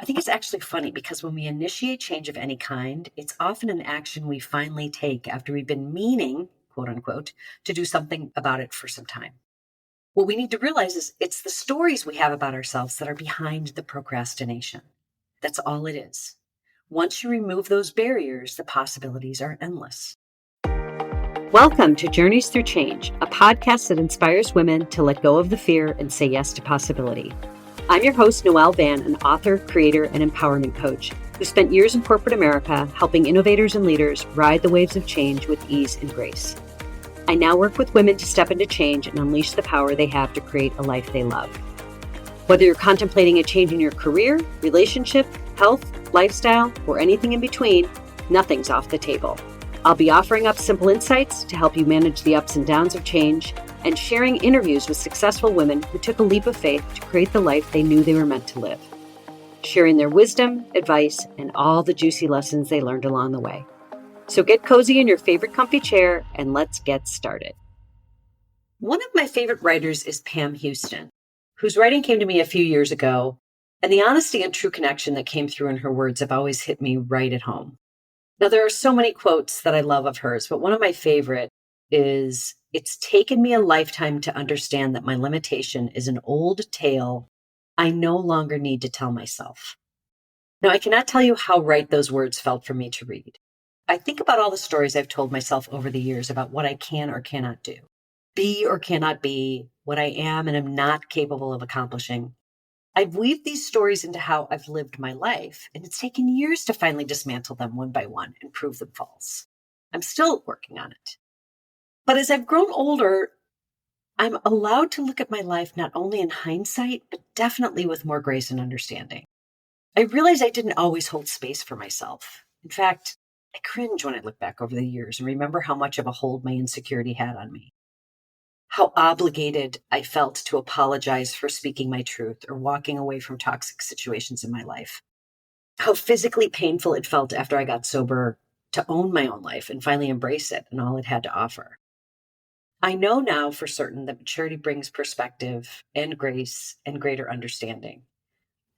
think it's actually funny because when we initiate change of any kind, it's often an action we finally take after we've been meaning, quote unquote, to do something about it for some time. What we need to realize is it's the stories we have about ourselves that are behind the procrastination. That's all it is. Once you remove those barriers, the possibilities are endless. Welcome to Journeys Through Change, a podcast that inspires women to let go of the fear and say yes to possibility. I'm your host, Noelle Van, an author, creator, and empowerment coach who spent years in corporate America helping innovators and leaders ride the waves of change with ease and grace. I now work with women to step into change and unleash the power they have to create a life they love. Whether you're contemplating a change in your career, relationship, health, lifestyle, or anything in between, nothing's off the table. I'll be offering up simple insights to help you manage the ups and downs of change and sharing interviews with successful women who took a leap of faith to create the life they knew they were meant to live, sharing their wisdom, advice, and all the juicy lessons they learned along the way. So get cozy in your favorite comfy chair and let's get started. One of my favorite writers is Pam Houston, whose writing came to me a few years ago, and the honesty and true connection that came through in her words have always hit me right at home. Now, there are so many quotes that I love of hers, but one of my favorite is, "It's taken me a lifetime to understand that my limitation is an old tale I no longer need to tell myself." Now, I cannot tell you how right those words felt for me to read. I think about all the stories I've told myself over the years about what I can or cannot do, be or cannot be, what I am and am not capable of accomplishing. I've weaved these stories into how I've lived my life, and it's taken years to finally dismantle them one by one and prove them false. I'm still working on it. But as I've grown older, I'm allowed to look at my life not only in hindsight, but definitely with more grace and understanding. I realize I didn't always hold space for myself. In fact, I cringe when I look back over the years and remember how much of a hold my insecurity had on me. How obligated I felt to apologize for speaking my truth or walking away from toxic situations in my life. How physically painful it felt after I got sober to own my own life and finally embrace it and all it had to offer. I know now for certain that maturity brings perspective and grace and greater understanding.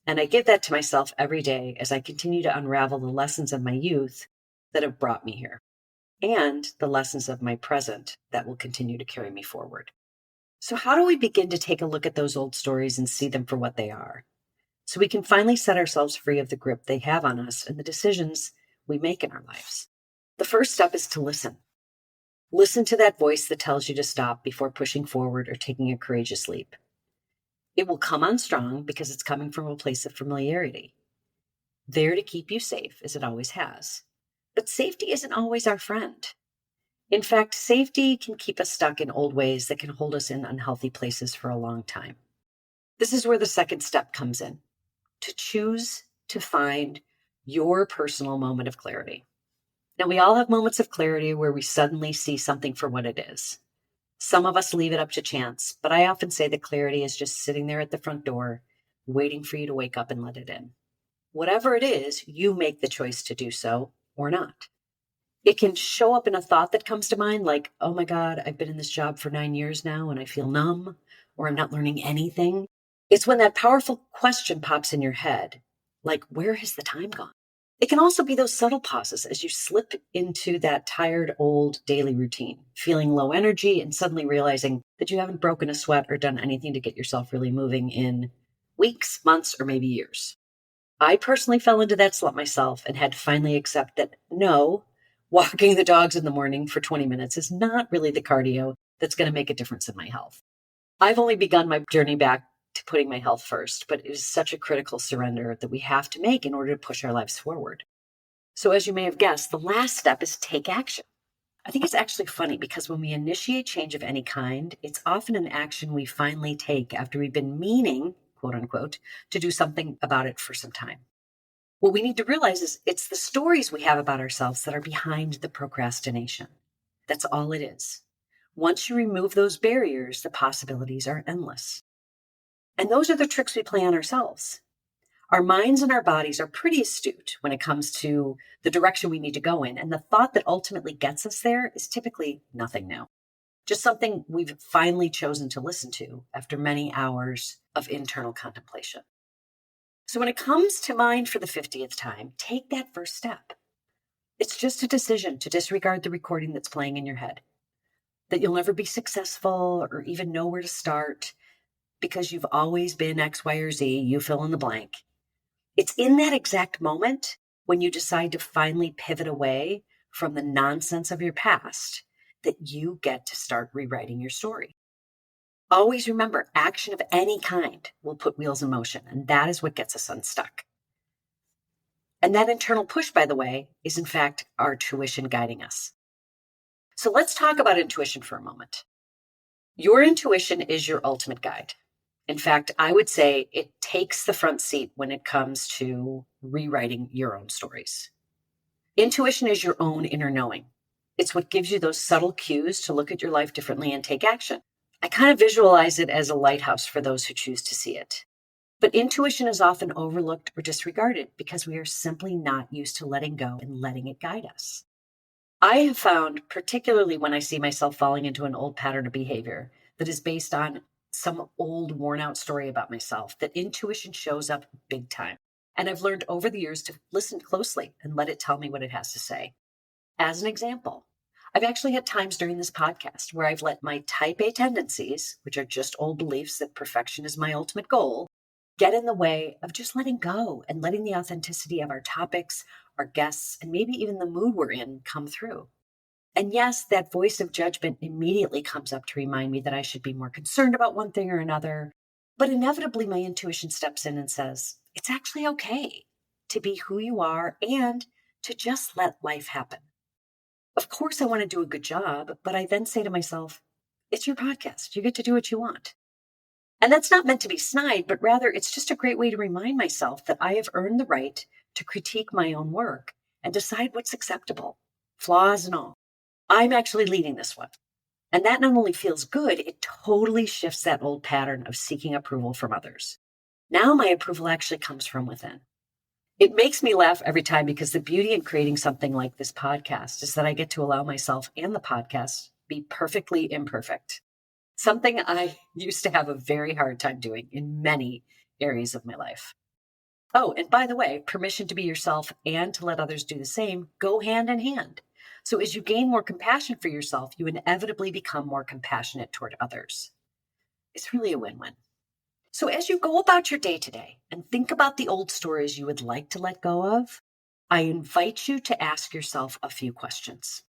And I give that to myself every day as I continue to unravel the lessons of my youth that have brought me here and the lessons of my present that will continue to carry me forward. So how do we begin to take a look at those old stories and see them for what they are, so we can finally set ourselves free of the grip they have on us and the decisions we make in our lives? The first step is to listen. Listen to that voice that tells you to stop before pushing forward or taking a courageous leap. It will come on strong because it's coming from a place of familiarity, there to keep you safe as it always has. But safety isn't always our friend. In fact, safety can keep us stuck in old ways that can hold us in unhealthy places for a long time. This is where the second step comes in, to choose to find your personal moment of clarity. Now, we all have moments of clarity where we suddenly see something for what it is. Some of us leave it up to chance, but I often say that clarity is just sitting there at the front door, waiting for you to wake up and let it in. Whatever it is, you make the choice to do so or not. It can show up in a thought that comes to mind like, oh my God, I've been in this job for 9 years now and I feel numb, or I'm not learning anything. It's when that powerful question pops in your head, like, where has the time gone? It can also be those subtle pauses as you slip into that tired old daily routine, feeling low energy and suddenly realizing that you haven't broken a sweat or done anything to get yourself really moving in weeks, months, or maybe years. I personally fell into that slump myself and had to finally accept that no, walking the dogs in the morning for 20 minutes is not really the cardio that's going to make a difference in my health. I've only begun my journey back to putting my health first, but it is such a critical surrender that we have to make in order to push our lives forward. So as you may have guessed, the last step is take action. I think it's actually funny because when we initiate change of any kind, it's often an action we finally take after we've been meaning, quote unquote, to do something about it for some time. What we need to realize is it's the stories we have about ourselves that are behind the procrastination. That's all it is. Once you remove those barriers, the possibilities are endless. And those are the tricks we play on ourselves. Our minds and our bodies are pretty astute when it comes to the direction we need to go in. And the thought that ultimately gets us there is typically nothing new. Just something we've finally chosen to listen to after many hours of internal contemplation. So when it comes to mind for the 50th time, take that first step. It's just a decision to disregard the recording that's playing in your head, that you'll never be successful or even know where to start because you've always been X, Y, or Z, you fill in the blank. It's in that exact moment when you decide to finally pivot away from the nonsense of your past that you get to start rewriting your story. Always remember, action of any kind will put wheels in motion, and that is what gets us unstuck. And that internal push, by the way, is in fact our tuition guiding us. So let's talk about intuition for a moment. Your intuition is your ultimate guide. In fact, I would say it takes the front seat when it comes to rewriting your own stories. Intuition is your own inner knowing. It's what gives you those subtle cues to look at your life differently and take action. I kind of visualize it as a lighthouse for those who choose to see it. But intuition is often overlooked or disregarded because we are simply not used to letting go and letting it guide us. I have found, particularly when I see myself falling into an old pattern of behavior that is based on some old worn out story about myself, that intuition shows up big time. And I've learned over the years to listen closely and let it tell me what it has to say. As an example, I've actually had times during this podcast where I've let my type A tendencies, which are just old beliefs that perfection is my ultimate goal, get in the way of just letting go and letting the authenticity of our topics, our guests, and maybe even the mood we're in come through. And yes, that voice of judgment immediately comes up to remind me that I should be more concerned about one thing or another. But inevitably, my intuition steps in and says, it's actually okay to be who you are and to just let life happen. Of course, I want to do a good job, but I then say to myself, it's your podcast. You get to do what you want. And that's not meant to be snide, but rather it's just a great way to remind myself that I have earned the right to critique my own work and decide what's acceptable, flaws and all. I'm actually leading this one. And that not only feels good, it totally shifts that old pattern of seeking approval from others. Now my approval actually comes from within. It makes me laugh every time because the beauty in creating something like this podcast is that I get to allow myself and the podcast be perfectly imperfect. Something I used to have a very hard time doing in many areas of my life. Oh, and by the way, permission to be yourself and to let others do the same go hand in hand. So as you gain more compassion for yourself, you inevitably become more compassionate toward others. It's really a win-win. So as you go about your day today and think about the old stories you would like to let go of, I invite you to ask yourself a few questions.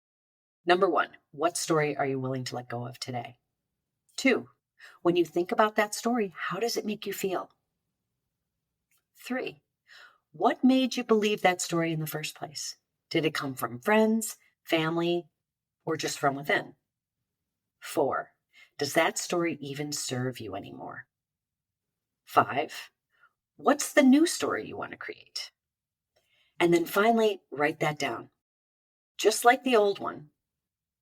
Number 1, what story are you willing to let go of today? 2, when you think about that story, how does it make you feel? 3, what made you believe that story in the first place? Did it come from friends, family, or just from within? 4, does that story even serve you anymore? 5, what's the new story you want to create? And then finally, write that down. Just like the old one,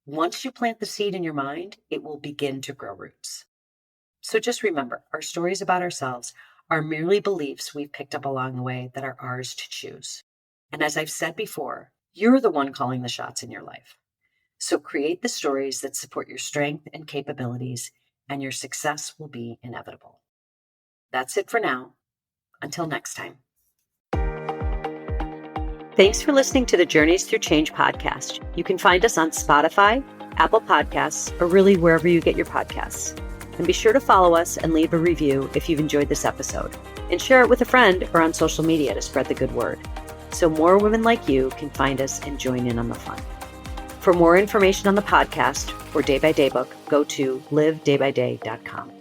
once you plant the seed in your mind, it will begin to grow roots. So just remember, our stories about ourselves are merely beliefs we've picked up along the way that are ours to choose. And as I've said before, you're the one calling the shots in your life. So create the stories that support your strength and capabilities, and your success will be inevitable. That's it for now. Until next time. Thanks for listening to the Journeys Through Change podcast. You can find us on Spotify, Apple Podcasts, or really wherever you get your podcasts. And be sure to follow us and leave a review if you've enjoyed this episode. And share it with a friend or on social media to spread the good word, so more women like you can find us and join in on the fun. For more information on the podcast or Day by Day book, go to livedaybyday.com.